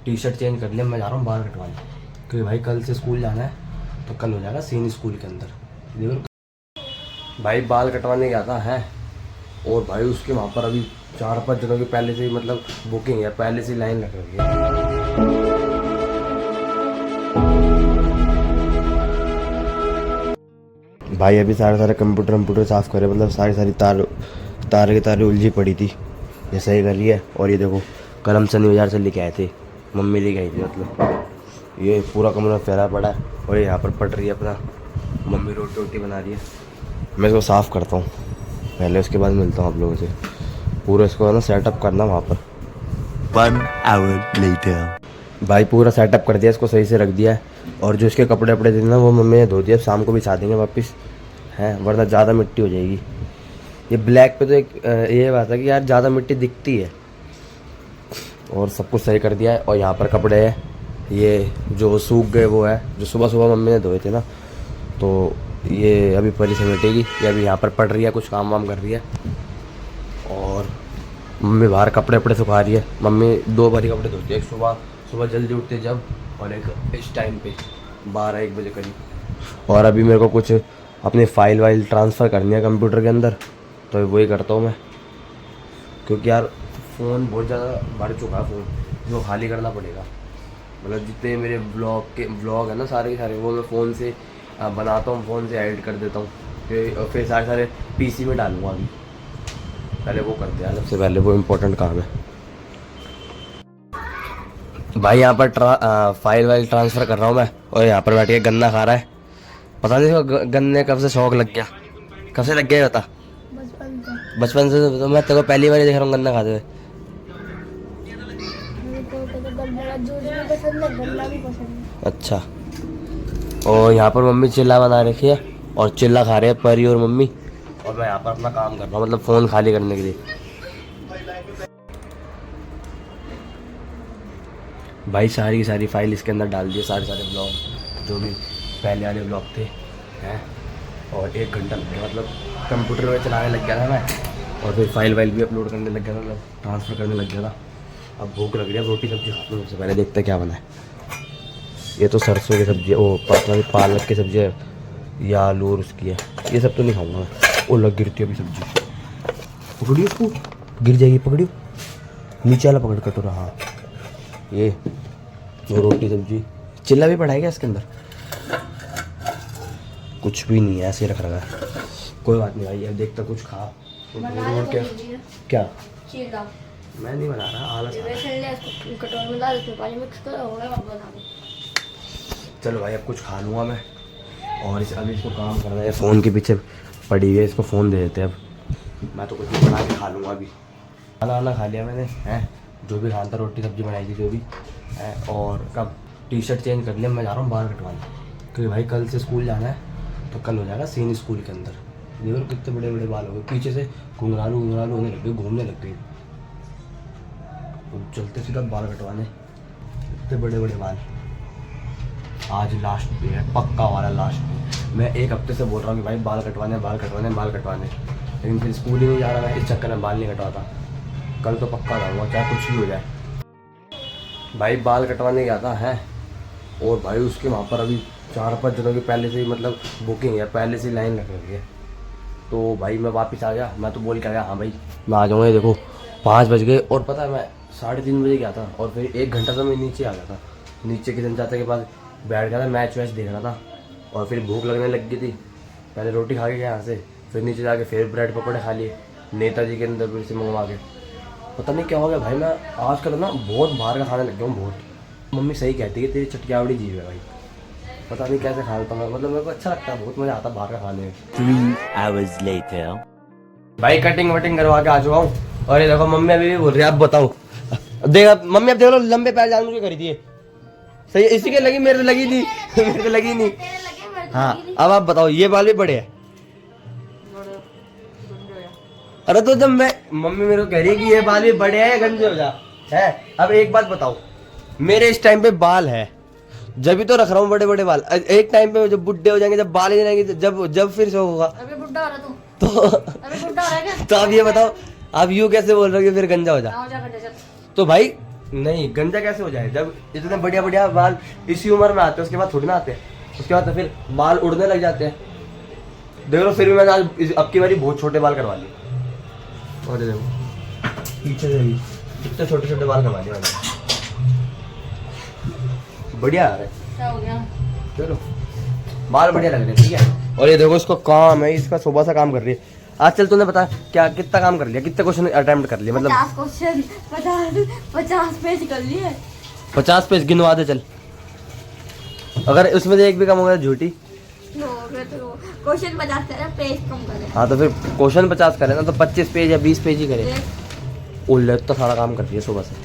T shirt change कर लिया, मैं जा रहा हूँ बाल कटवाने, क्योंकि भाई कल से स्कूल जाना है, तो कल हो जाएगा सीन स्कूल के अंदर। देखो भाई बाल कटवाने गया था है, और भाई उसके वहाँ पर अभी 4-5 दिनों की पहले से ही मतलब बुकिंग है, पहले से लाइन लग रही है। भाई अभी सारे कंप्यूटर साफ़ करे, मतलब सारी तार उलझी पड़ी थी, ये सही कर रही है। और ये देखो कल हम शनि बाजार से लेके आए थे, मम्मी लेके आई थी, मतलब ये पूरा कमरा फैला पड़ा है, और ये यहाँ पर पट रही है अपना, मम्मी रोटी बना रही है। मैं इसको साफ़ करता हूँ पहले, उसके बाद मिलता हूँ आप लोगों से। पूरा इसको है ना सेटअप करना वहाँ पर। 1 hour later. भाई पूरा सेटअप कर दिया, इसको सही से रख दिया है, और जो इसके कपड़े थे ना वो मम्मी ने धो दिया, शाम को भी बिछा देंगे वापस हैं, वरना ज़्यादा मिट्टी हो जाएगी। ये ब्लैक पे तो एक ये बात है कि यार ज़्यादा मिट्टी दिखती है, और सब कुछ सही कर दिया है। और यहाँ पर कपड़े हैं, ये जो सूख गए वो है, जो सुबह मम्मी ने धोए थे ना, तो ये अभी परी समेटेगी, ये अभी यहाँ पर पड़ रही है, कुछ काम वाम कर रही है। और मम्मी बाहर कपड़े सुखा रही है, मम्मी 2 बारी कपड़े धोती है, एक सुबह जल्दी उठते जब, और एक इस टाइम पे 12-1 बजे करीब। और अभी मेरे को कुछ अपनी फाइल ट्रांसफ़र करनी है कंप्यूटर के अंदर, तो वही करता हूँ मैं, क्योंकि यार फ़ोन बहुत ज़्यादा बढ़ चुका है, फ़ोन जो खाली करना पड़ेगा। मतलब जितने मेरे ब्लॉग है ना सारे के सारे, वो मैं फ़ोन से बनाता हूँ, फ़ोन से एडिट कर देता हूँ, फिर सारे पीसी में डालूँगा। अभी पहले वो करते हैं, सबसे पहले वो इम्पोर्टेंट काम है। भाई यहाँ पर फाइल ट्रांसफ़र कर रहा हूँ मैं, और यहाँ पर बैठ के गन्ना खा रहा है। पता नहीं इसको गन्ने कब से शौक लग गया, कब से लग गया बता? बचपन से। तो मैं तेरे को पहली बार देख रहा हूँ गन्ना खाते हुए। अच्छा। और यहाँ पर मम्मी चिल्ला बना रखी है, और चिल्ला खा रहे हैं परी और मम्मी, और मैं यहाँ पर अपना काम कर रहा हूँ, मतलब फ़ोन खाली करने के लिए। भाई सारी की सारी फाइल इसके अंदर डाल दिए, सारे ब्लॉग जो भी पहले वाले ब्लॉग थे हैं, और 1 घंटा लग गया, मतलब कंप्यूटर में चलाने लग गया था मैं, और फिर फाइल भी अपलोड करने लग गया था, मतलब ट्रांसफ़र करने लग गया था। अब भूख लग रही है, रोटी सब्जी खाते हैं, सबसे पहले देखते हैं क्या बना है। ये तो सरसों की सब्ज़ी है, वो पालक की सब्ज़ी है, या आलू और उसकी है, ये सब तो नहीं खाऊंगा मैं। वो लग गिरती है अभी सब्ज़ी, पकड़ियो उसको, गिर जाएगी, पकड़ियो नीचे वाला पकड़ कटोरा। हाँ ये रोटी सब्जी, चिल्ला भी पड़ा है क्या इसके अंदर? कुछ भी नहीं है, ऐसे रख रखा है, कोई बात नहीं भाई। अब देखता कुछ खा और क्या चिल्ला मैं नहीं बना रहा, आलस आ रहा है। कटोरे में डाल उसमें पानी मिक्स करो, हो गया बना। चलो भाई अब कुछ खा लूँगा मैं, और अभी इसको काम करना है, फ़ोन के पीछे पड़ी है, इसको फ़ोन दे देते हैं। अब मैं तो कुछ भी बना के खा लूँगा। अभी खाना खा लिया मैंने हैं, जो भी खाना था, रोटी सब्जी बनाई थी जो भी है। और कब टी शर्ट चेंज कर लिया, मैं जा रहा हूँ बाल कटवाने, क्योंकि भाई कल से स्कूल जाना है, तो कल हो जाएगा सीन स्कूल के अंदर। देखो कितने बड़े बाल हो गए, पीछे से घुंघरालू होने लग गए, घूमने लग गई। चलते सीधा बाल कटवाने, इतने बड़े बाल। आज लास्ट पे है, पक्का वाला लास्ट पे। मैं 1 हफ्ते से बोल रहा हूँ कि भाई बाल कटवाने, लेकिन फिर स्कूल ही नहीं जा रहा मैं, इस चक्कर में बाल नहीं कटवाता। कल तो पक्का जाऊँगा, चाहे कुछ भी हो जाए। भाई बाल कटवाने गया था है, और भाई उसके वहाँ पर अभी 4-5 दिनों की पहले से ही मतलब बुकिंग है, पहले से ही लाइन लग रही है। तो भाई मैं वापस आ गया, मैं तो बोल के आ गया हाँ भाई मैं आ जाऊँगा। ये देखो 5 बज गए, और पता है मैं 3:30 बजे गया था, और फिर 1 घंटा तो मैं नीचे आ गया था, नीचे किचन चाचा के पास बैठ गया था, मैच देख रहा था। और फिर भूख लगने लग गई थी, पहले रोटी खा के गया यहाँ से, फिर नीचे जाके फिर ब्रेड पकौड़े खा लिए नेताजी के अंदर फिर से मंगवा के। पता नहीं क्या हो गया भाई, मैं आजकल ना बहुत बाहर का खाने लग गया हूँ, बहुत। मम्मी सही कहती है तेरी चटकियावड़ी जीव है भाई, पता नहीं कैसे खा लेता हूँ, मतलब मेरे को अच्छा लगता है, बहुत मज़ा आता है बाहर का खाने में। 3 hours later. भाई कटिंग वटिंग करवा के आ चुका हूँ, और ये देखो मम्मी अभी भी बोल रही है, आप बताओ। देख मम्मी अब देख लो, लंबे पैर जान मुझे करी थी सही, इसी के लगी, मेरे तो लगी थी मेरे तो लगी नहीं। हाँ अब आप बताओ, ये बाल भी बड़े हैं। अरे तो जब मैं मम्मी मेरे को कह रही है कि ये बाल भी बड़े हैं, गंजे हो जा है। अब एक बात बताओ, मेरे इस टाइम पे बाल है, जब भी तो रख रहा हूँ बड़े बाल। एक टाइम पे जब बुढ़े हो जाएंगे, जब बाल ही रहेंगे, जब फिर से होगा। अबे बुड्ढा हो रहा तू, अबे बुड्ढा हो रहा है क्या? तो आप ये बताओ, आप यूँ कैसे बोल रहे हो कि फिर गंजा हो जा? तो भाई नहीं गंजा कैसे हो जाए जब इतने बढ़िया बढ़िया बाल इसी उम्र में आते हैं, उसके बाद थोड़ी ना आते हैं। उसके बाद तो फिर बाल उड़ने लग जाते हैं। देख लो फिर भी मैंने आज अब की बारी बहुत छोटे बाल करवा लिए। और देखो पीछे से भी कितने छोटे छोटे बाल करवा लिए मैंने। बढ़िया आ रहा है, क्या हो गया? चलो बाल बढ़िया लग रहे हैं, ठीक है। और ये देखो इसको काम है, इसका सुबह से काम कर रही है। आज चल तूने बता क्या कितना काम कर लिया, कितने क्वेश्चन अटेम्प्ट कर लिए, मतलब 50 क्वेश्चन 50 पेज कर लिए। 50 पेज गिनवा दे चल। अगर उसमें से एक भी कम हो गया झूठी। क्वेश्चन 50 करे, पेज कम करे। हाँ तो फिर क्वेश्चन 50 करे ना तो 25 पेज या 20 पेज ही करे। उल्ले तो सारा काम कर दिया सुबह से।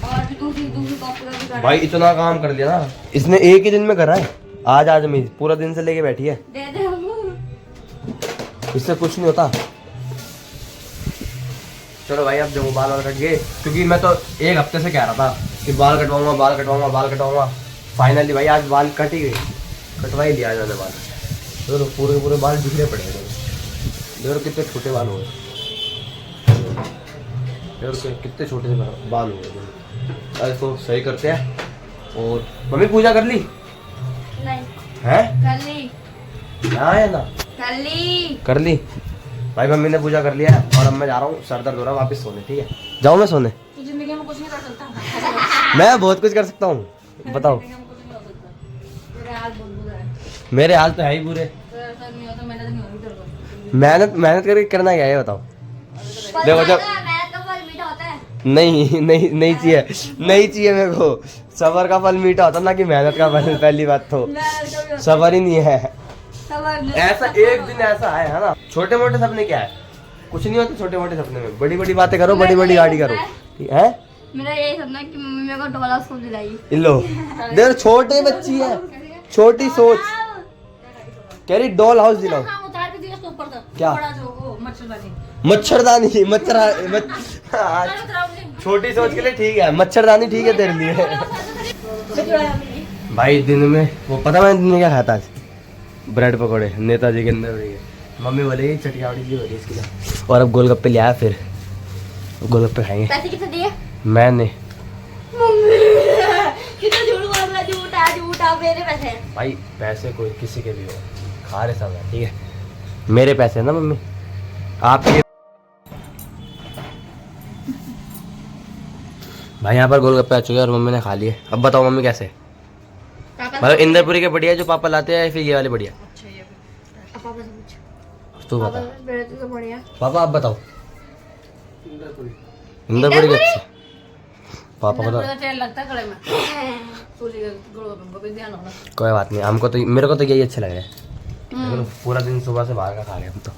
और भी दूसरी कॉपी का भी करा। भाई इतना काम कर लिया ना इसने, एक ही दिन में करा है। आज में पूरा दिन से लेके बैठी है, दे दे हम। इससे कुछ नहीं होता। चलो भाई अब जब बाल वाल कट गए, क्योंकि मैं तो एक हफ्ते से कह रहा था कि बाल कटवाऊंगा बाल कटवाऊंगा बाल कटवाऊंगा। फाइनली भाई आज बाल कट ही गए, कटवा ही लिया आज मैंने बाल। तो पूरे पूरे बाल बिखरे पड़े हैं। देखो कितने छोटे बाल हो गए, कितने छोटे से बाल हो गए। अब इसको सही करते हैं। और मम्मी पूजा कर ली नहीं है? कर ली। यहाँ है ना, कर ली। कर ली भाई। मम्मी ने पूजा कर लिया है और अब मैं जा रहा हूँ, सर दर्द हो रहा है, वापस सोने। ठीक है जाऊँ मैं सोने? तू जिंदगी में कुछ नहीं कर सकता। मैं बहुत कुछ कर सकता हूँ, बताओ। जिंदगी में कुछ नहीं हो सकता। तेरे हाल बहुत बुरा है। मेरे हाल तो है ही बुरे। तेरा ऐसा नहीं होता, मेहनत नहीं होगी तेरे को। मेहनत करके करना क्या है बताओ। देखो जब मेहनत का फल मीठा होता है। नहीं चाहिए मेरे को। सबर का फल मीठा होता ना कि मेहनत का फल। पहली बात तो मेहनत का भी होता सबर ही नहीं है। है। सबर ऐसा एक दिन ऐसा है ना। छोटे मोटे सपने क्या है, कुछ नहीं होते छोटे मोटे सपने में। बड़ी बड़ी बातें करो, बड़ी बड़ी गाड़ी करो, ठीक है। मेरा यही सपना है कि मम्मी मेरे को डोला स्कूल दिलाई। लो देर छोटे बच्ची है, छोटी सोच। कह रही डॉल हाउस दिलाओ। उतार के दिया उसके ऊपर तक। क्या? बड़ा जो वो मच्छरदानी। मच्छरदानी छोटी सोच के लिए ठीक है, मच्छरदानी ठीक है तेरे लिए। भाई दिन में वो पता मैंने दिन में क्या खाया था आज? ब्रेड पकौड़े नेताजी के अंदर गए। मम्मी बोले चटियावड़ी ली हो रही इसके लिए। और अब गोलगप्पे ले आया, फिर गोलगप्पे खाएंगे। पैसे कितने दिए? मैंने मम्मी कितना झूठ बोल रहा है। झूठा मेरे पैसे हैं। भाई पैसे कोई किसी के भी हो, खा रहे सब है, ठीक है। मेरे पैसे हैं ना मम्मी, आपके। भाई यहाँ पर गोलगप्पे आ चुके हैं और मम्मी ने खा लिए। अब बताओ मम्मी कैसे, मतलब इंद्रपुरी के बढ़िया जो पापा लाते हैं या फिर ये वाले बढ़िया? अच्छा ये अब पापा से पूछ। तू बता मेरे तो बढ़िया। पापा, आप बताओ। इंद्रपुरी के अच्छे पापा को तो तेल लगता है कड़े में। सूली गोलगप्पे को भी ध्यान होना। कोई बात नहीं, हमको तो मेरे को तो यही अच्छे लग रहे हैं। देखो, पूरा दिन सुबह से बाहर का खा रहे हम तो।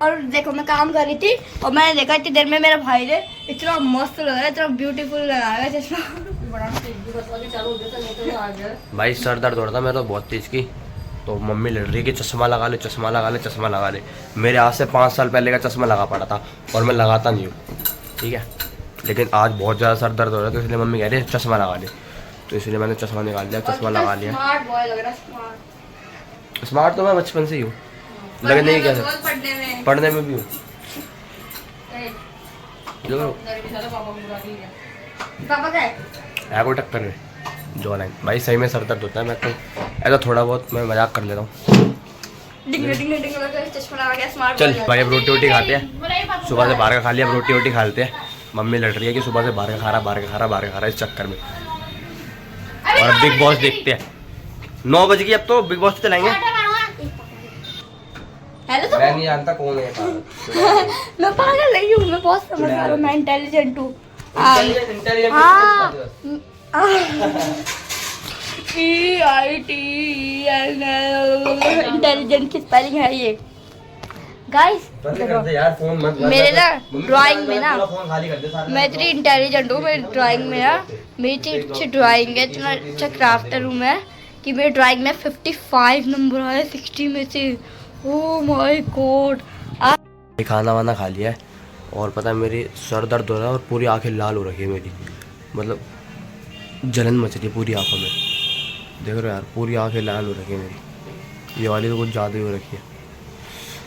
और देखो मैं काम कर रही थी और मैंने देखा इतनी देर में मेरा भाई ने इतना मस्त लग रहा है, इतना ब्यूटीफुल लगा है चश्मा। भाई सर दर्द हो रहा था मेरा तो बहुत तेज की, तो मम्मी लड़ रही है कि चश्मा लगा ले चश्मा लगा ले चश्मा लगा ले। मेरे आज से 5 साल पहले का चश्मा लगा पड़ा था और मैं लगाता नहीं हूँ, ठीक है। लेकिन आज बहुत ज़्यादा सर दर्द हो रहा है तो इसलिए मम्मी कह रही है चश्मा लगा ले, तो इसलिए मैंने चश्मा निकाल लिया, चश्मा लगा लिया। स्मार्ट बॉय लग रहा है। स्मार्ट तो मैं बचपन से ही हूँ, लगने ही कैसे पढ़ने में भी हूँ। पापा क्या है कोई टक्कर में जो लाइन। भाई सही में सर दर्द होता है, मैं तो ऐसा थोड़ा बहुत मैं मजाक कर लेता हूँ। चश्मा लगा के स्मार्ट चल भाई अब रोटी वोटी खाते हैं, सुबह से बाहर का खा लिया, अब रोटी वोटी खा लेते हैं। मम्मी लड़ रही है कि सुबह से बाहर का खा रहा इस चक्कर में। और अब बिग बॉस देखते हैं, 9 बज गई अब तो बिग बॉस चलाएंगे। हेलो तो मैं नहीं जानता कौन है मैं पागल नहीं हूँ, मैं बहुत समझदार हूँ, मैं इंटेलिजेंट हूँ। इंटेलिजेंट की स्पेलिंग है ये गाइस। यार फोन मत मेरे ना ड्राइंग में ना फोन खाली कर दे सारा। मैं इतनी इंटेलिजेंट हूँ, मेरी ड्राइंग में ना मेरी इतनी अच्छी ड्राइंग है, इतना अच्छा क्राफ्टर हूँ मैं कि मेरी ड्राइंग में 55 नंबर आए 60 में से। Oh my God. खाना वाना खा लिया है और पता है मेरी सर दर्द हो रहा है और पूरी आंखें लाल हो रखी है मेरी, मतलब जलन मच रही है पूरी आंखों में। देख रहे हो यार, पूरी आंखें लाल हो रखी है मेरी, ये वाली तो कुछ ज़्यादा ही हो रखी है।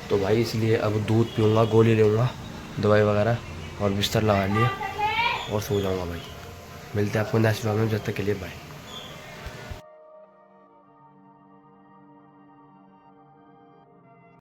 तो भाई इसलिए अब दूध पीऊँगा, गोली लूँगा, दवाई वगैरह और बिस्तर लगा लिए और सो जाऊँगा भाई। मिलते हैं आपको नेक्स्ट व्लॉग में, जब तक के लिए बाय।